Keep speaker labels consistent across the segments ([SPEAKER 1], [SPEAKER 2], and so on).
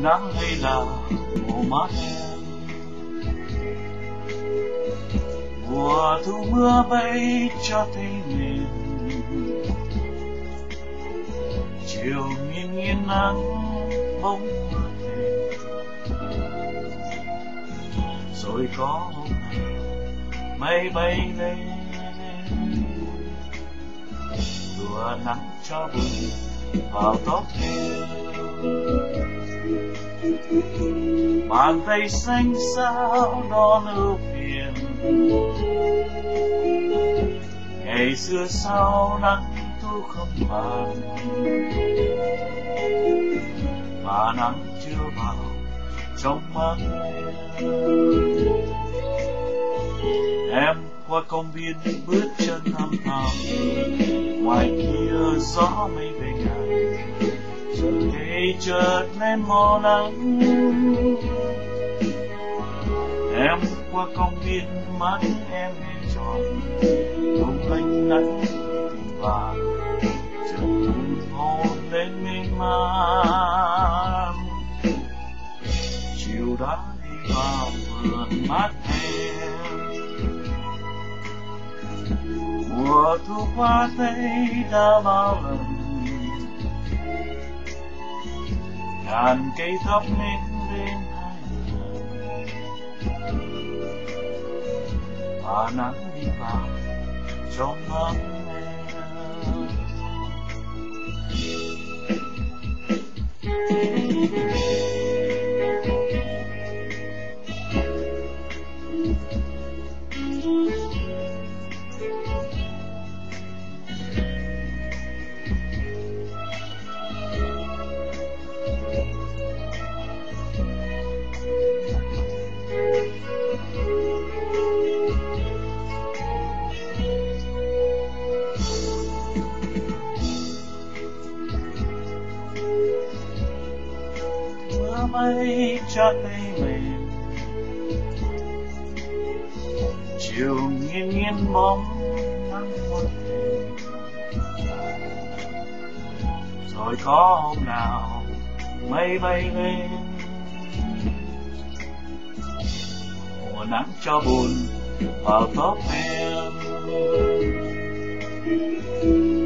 [SPEAKER 1] nắng hay là mùa mát em, mùa thu mưa bay cho thấy mình, chiều nghiêng nghiêng nắng bóng mưa về, rồi có hôm mây bay lên đùa nắng cho buồn vào tóc em. Bàn tay xanh sao đón ưu phiền, ngày xưa sau nắng thu không bàn, mà nắng chưa vào trong mắt em qua công viên bước chân thăm thẳm, ngoài kia gió mây về ngàn, rồi cây chợt lên màu nắng. Em qua công viên mắt em đen tròn, không ánh nắng tình vàng, chợt hôn lên mênh mang. Chiều đã đi vào vườn mắt em, mùa thu qua thấy đã bao lần, ngàn cây thắp nến lên hai lần, và nắng đi vào trong mắt mây cho tay mình, chiều nghiêng nghiêng bóng nắng muôn về, rồi có hôm nào mây bay lên mùa nắng cho buồn vào tóc em.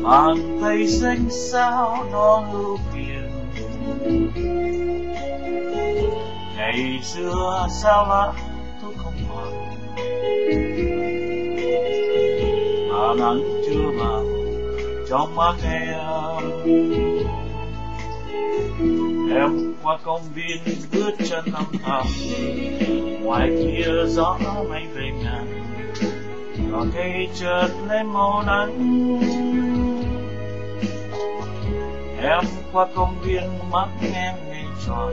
[SPEAKER 1] Bàn tay xanh sao nó ưu phiền, ngày xưa sao lá thu không còn, mà nắng chưa vào trong mắt em. Em qua công viên bước chân âm thầm, ngoài kia gió mây về ngàn, cỏ cây chợt lên màu nắng. Em qua công viên mắt em ngây tròn,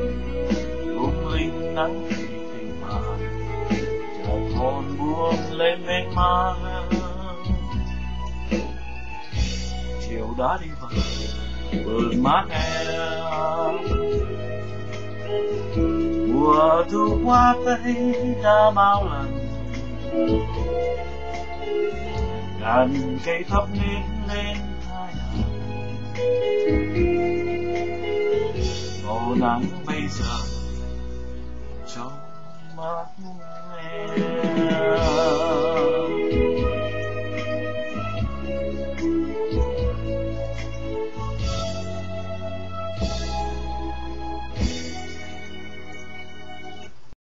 [SPEAKER 1] lung linh nắng tình màn, chợt hồn buông lên mênh mang. Chiều đã đi vào vườn mát em, mùa thu qua thấy đã bao lần, ngàn cây thắp nến lên hai hàng, màu nắng bây giờ trong mắt